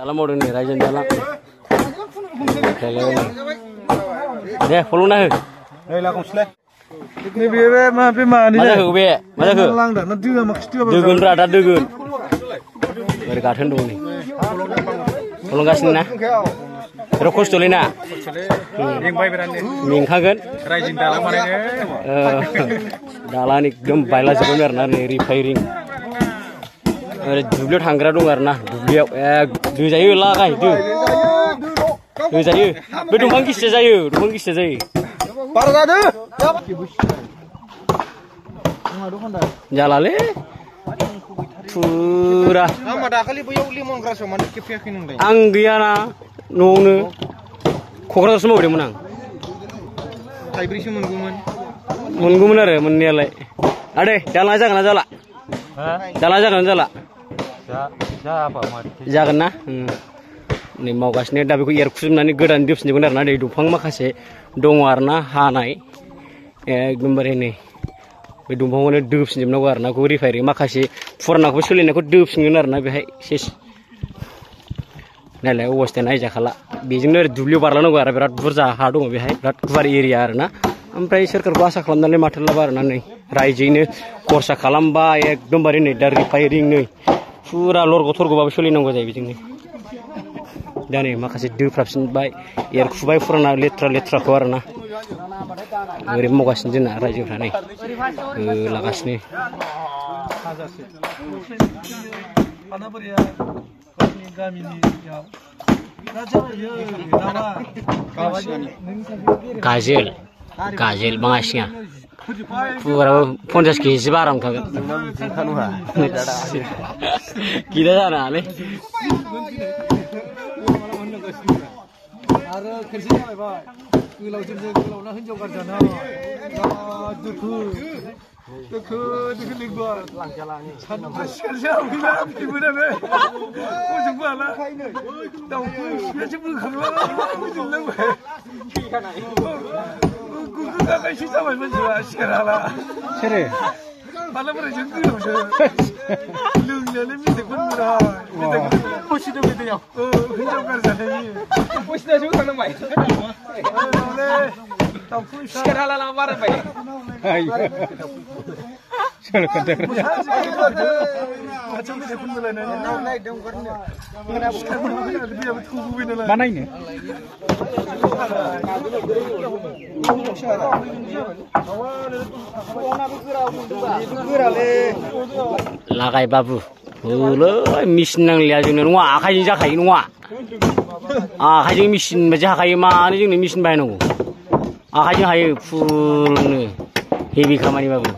Dalam mau nih rajan dalam. Deh, follow nah. Đây là con sled. Ini biar mah nih. Mana ke be? Mana ke? Lang dah, nanti dah maksudnya apa? Dugun berada dugun. Dari katen dulu nih. Follow gas nih nah. Terus kos tuh lina. Yang baik berani. Mingkagan. Rajan dalam mana nih? Dalam nih gem baila sebenarnya nih repairing. Dubli tanggra dong karena dubli dua jayu lah kan itu dua jayu bedumang kis jayu Parah ada jalale pura nama dah kali boyau limon keras mana kepia kinung deh anggiana nunggu kokra semua udah menang hybrid sih menunggu bener ya menilai ade jalan aja kan jalan jalan Jangan nah, nih mau kasih tapi ku air kusum nani geran dips nih benar nade dupang makasih dong warna hanai, gambar ini, dupang ini dips nih benar warna ku referi makasih furna ku sulin aku dips nih benar nabi hai sis, nela uas tenai jakala, bijing nere dubli parlan aku arah berat burza hadu nabi hai berat kuar area arna, ampai serker kuasa kalam nale matal labar nani, raiji ini kursa kalam ba gambar ini dari refering nih. Pura lor kotor bawa soli nonggo jadi begini. Dan ini makasih dua persen baik. Air kubai pura letra keluar na. Ngeri mau kasih jenak raja nih. Lakas nih. Kajil bangasnya. Pura pun just kisi barang kagak. Kita sana nih. Malah berjun tu lungnya ni mesti pun murah. Posisi tu betul ya. Hijau kerja ni. Posisi tu juga nama baik. Sekarang lah nama baik. Chalo kerja. Macam ni pun boleh ni. Naik dong kerja. Mana ini? Lakai babu, mesin nang lihat je nunggu, kaji jah kaji nunggu, kaji mesin macam kaji mana je mesin bayar nunggu, kaji kaji full ni, heavy kamari babu,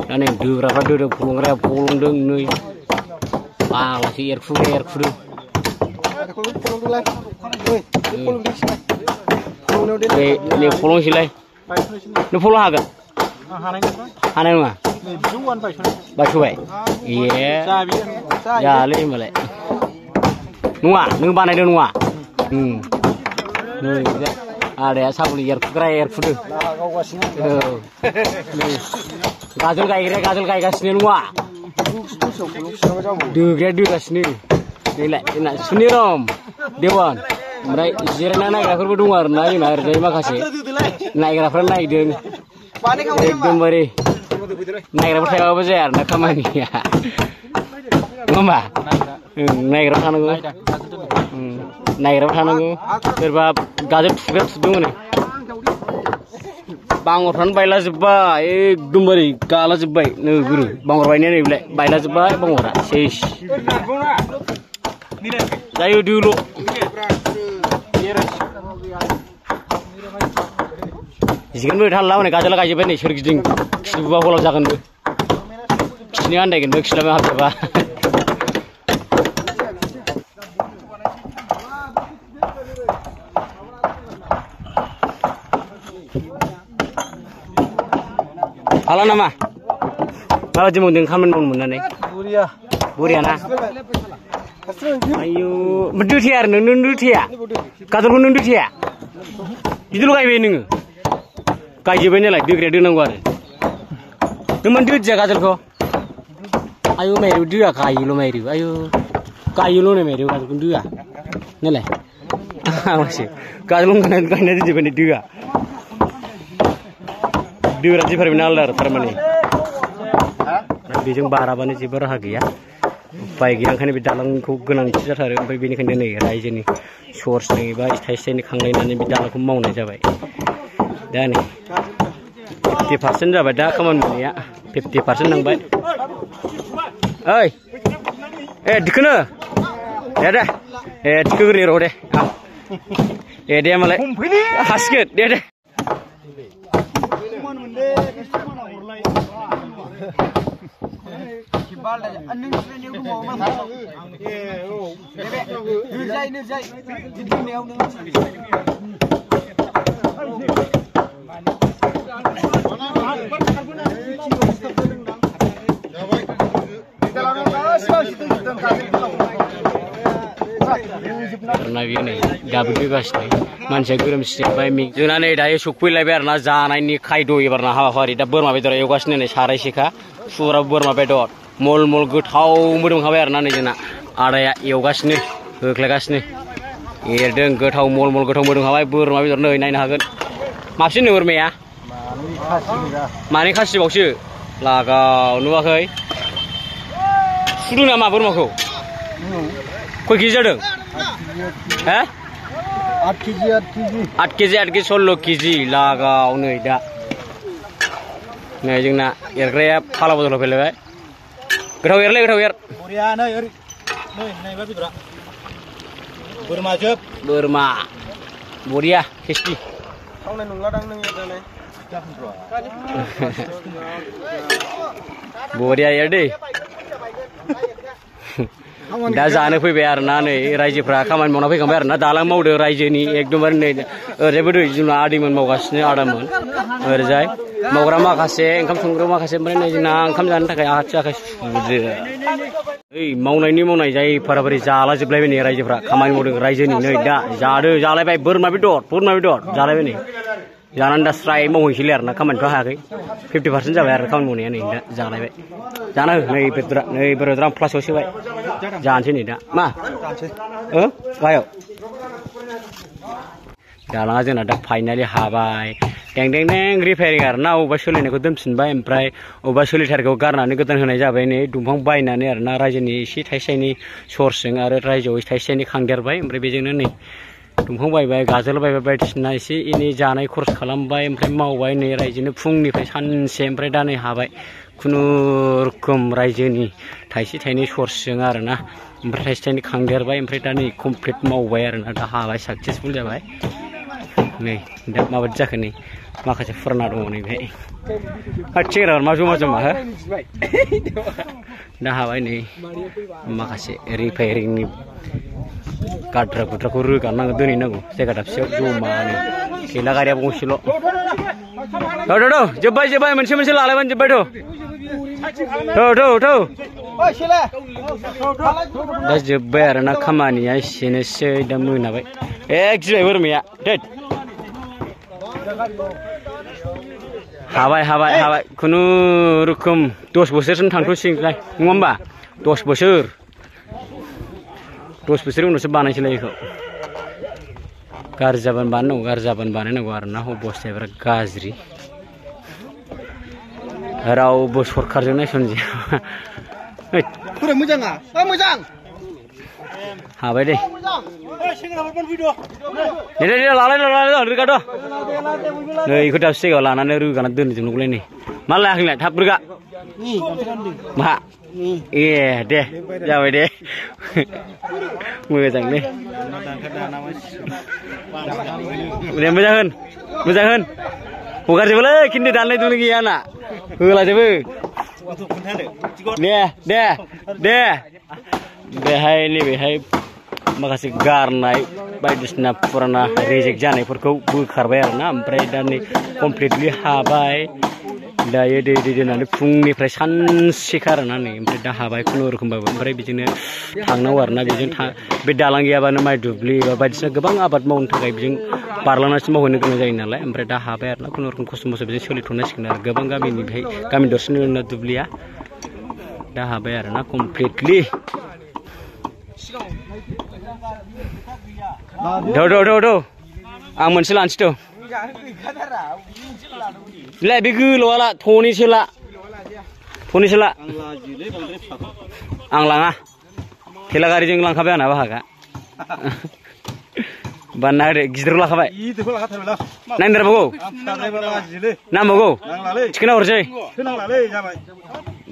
ane dua pulung dong ni, si air full. Ni pulung silai, ni pulung agak. Hanai nunggu. Baca baik. Iya. Ya, leh malai. Nunggu mana dia nunggu? Ada sabun air fudu. Gajul kai kasih nunggu. Dua kasih ni. Nilai, sunirom, dewan. Mereka jiran anak aku berdua naik terima kasih. Naik rapor naik deng. Ekdom bari. Naik rapor saya apa sih? Nak kamani ya. Ngomba. Naik rapor sana gue. Naik rapor sana gue. Terbab gajet fugat sedung ni. Banguran baila jebba. Ekdom bari. Kala jebba. Nih guru. Bangur bailnya ni bela. Baila jebba. Banguran. Seish. Saya dulu. Jika kita hal lawan kajal kaji beri syurga jing, siapa kalau jangan tu, sini anda kan, Islam apa? Halo nama, kalau jemung dengan kamen mana ni? Buria na. Ayo, berdua tiar, nundu tiar, kata nundu tiar. Itu lu kayak begini. Kaji benda lagi dia kena nunggu. Teman dia jaga terko. Ayo meri dia kaji lo meri. Ayo गायोल' नै मेरे गाजोलखौनो दोआ नालाय आंसो गाजोल गायना दोनजोबबाय दोआ दोरा department आलादा आरो थारमाने बेजों बाराबानो जेबो राहा गैया उपाय गैया ओंखायनो बे दालांखौ गोनांथि जाथारो ओमफ्राय बेनिखायनो नै रायजोनि सर्सजों एबा थाइसे थाइनै खांलायनानै बे दालांखौ मावनाय जाबाय दा नै 50% जाबाय दा खामानि मावनाया 50% नांबाय ओइ ए दिखोनो दे ए दिखोग्रोनि र' दे दे मालाय हासिगोन दे karena biar nih dapat juga sih manusia kirim siapa ini jangan nih daya sukui lah biar na jangan ini kaido ibar na hawa hari dapat berma bedor yogas nih sarai sih kah surah berma bedor mol getau mudung hawa biar na nih jana ada ya yogas nih kelegas nih deng getau mol getau mudung hawa berma bedor nih naik nahagan masih nih berma ya mani kasih bausi lagau nuwakai sudah nama berma kau kau kisah dong Hah? 8 kg 16 kg lagaw नै दा नै जोंना एरग्राया फाला बदल फैलायबाय गोथाव एरलै गोथाव एर बरिया नै ओरै नै नायबा बेदरा बोरमा जोब बोरमा बरिया टेस्टी थावनाय नंला दां नों एरनानै बरिया एर दे दा जानो फैबाय आरोना नै रायजोफ्रा खामानि मावना फैखांबाय आरोना दालां मावदो रायजोनि एकदमबारे नै ओरैबो दै जोंना आदैमोन मावगासिनो आदामोन ओरैजाय मावग्रा माखासे ओंखाम संग्रा माखासे ओमफ्राय नै जोंना ओंखाम जानो थाखाय आखाइ सुदो ओइ मावनाय जाय फाराफारि जाला जोबलायबाय नै रायजोफ्रा खामानि मावदों रायजोनि नै दा जादो जालायबाय बोरमा बेदर जालायबाय नै जानानै दा स्राय मावहैसैलाय आरोना खामानिथ' हायाखै 50% जाबाय आरो खामानि मावनाया नै दा जालायबाय जाना हो नै बेदरा प्लासआव सोबाय जानोसै नै दा मा गाहायाव दालाङा जोंना दा फाइनालि हाबाय दें रिपेयारिं आरोना अबेबा सोलिनायखौ दोनफिनबाय ओमफ्राय अबेबा सोलिथारखौ गारनानै गोदान होनाय जाबाय नै दंफां बायनानै आरोना रायजोनि एसे थाइसे थाइनै सर्सजों आरो रायजोआव एसे थाइसे थाइनै खांदेरबाय ओमफ्राय बेजोंनो नै दंफां बायबाय गाजोल बायबाय बायदिसिना एसे एनै जानाय खरस खालामबाय ओमफ्राय मावबाय नै रायजोनो फुंनिफ्राय सानसे ओमफ्राय दा नै हाबाय खुनुरुखुम रायजोनि थाइसे थाइनै सर्सजों आरोना ओमफ्राय थाइसे थाइनै खांदेरबाय ओमफ्राय दा नै कमप्लिट मावबाय आरोना दा हाबाय साक्सेसफुल जाबाय नै दा माबायदि जाखो नै माखासे फुराना दङ नै बेहाय सेंग्रा मा जमा हो दा हाबाय नै माखासे रिपेयारिंनि गाद्रा गुद्राखौ रोगानांगौ दोनहैनांगौ जायगा दाबसेयाव जमानो गैला गारियाबो गंसेल' जोब्बाय मोनसे लालायबानो जोब्बाय दा जोब्बाय आरोना खामानिया एसेनोसै दा मोनाबाय गिबाय बोरमाया हाबाय खुनुरुखुम 10 बोसोरसिम थांथ'सिगोनलाय नङा होमबा 10 बोसोर उनावसो बानायसैलाय बेखौ गाज्रि जाबानो बानायनांगौ आरोना अबस्थाया बिराद गाज्रि रावबो सरखारजों नायसनजाया मोजां हाबाय दे लालाय रोगाथ' नै बेखौ दाबसे जायगायाव लानानै रोगानानै दोनजोबनांगौलाय नै मा लायाखैलाय थाब रोगा मा दे जाबाय दे मोजां दे मोजां होन हगारजोबोलै खिन्थु दाननाय दुनाय गैया ना होलाजोबो दे बेहाय नैबेहाय माखासे गारनाय बायदिसिना फुराना रिजेक्ट जानायफोरखौ बोखारबाय आरोना ओमफ्राय दा नै कमप्लिटलि हाबाय दायो दै दोननानै फुंनिफ्राय सानसेखा आरोना नै ओमफ्राय दा हाबाय खुनुरुखुमबाबो ओमफ्राय बिदिनो थांनांगौ आरोना बेजों बे दालां गैयाबानो माइ दुब्लि बा बायदिसिना गोबां आबाद मावनो थाखाय बेजों बारलांनासो मावहैनो गोनां जायो नालाय ओमफ्राय दा हाबाय आरोना खुनुरुखुम खस्थ' मस्थ' बेजों सोलिथ'नांसिगोन आरो गोबां गामि दरसेनो दुब्लिया दा हाबाय आरोना कमप्लिटलि आं मोनसे लानोसै थ' बिलाय बे गोलावआला थनैसो ला आं लाङा थेला गारिजों लांखाबाय आंना बाहागा बानना होदो गिदिर लाखाबाय नायनो नांबावगौ थिखोना हरसै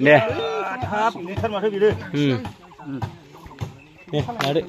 दे लादो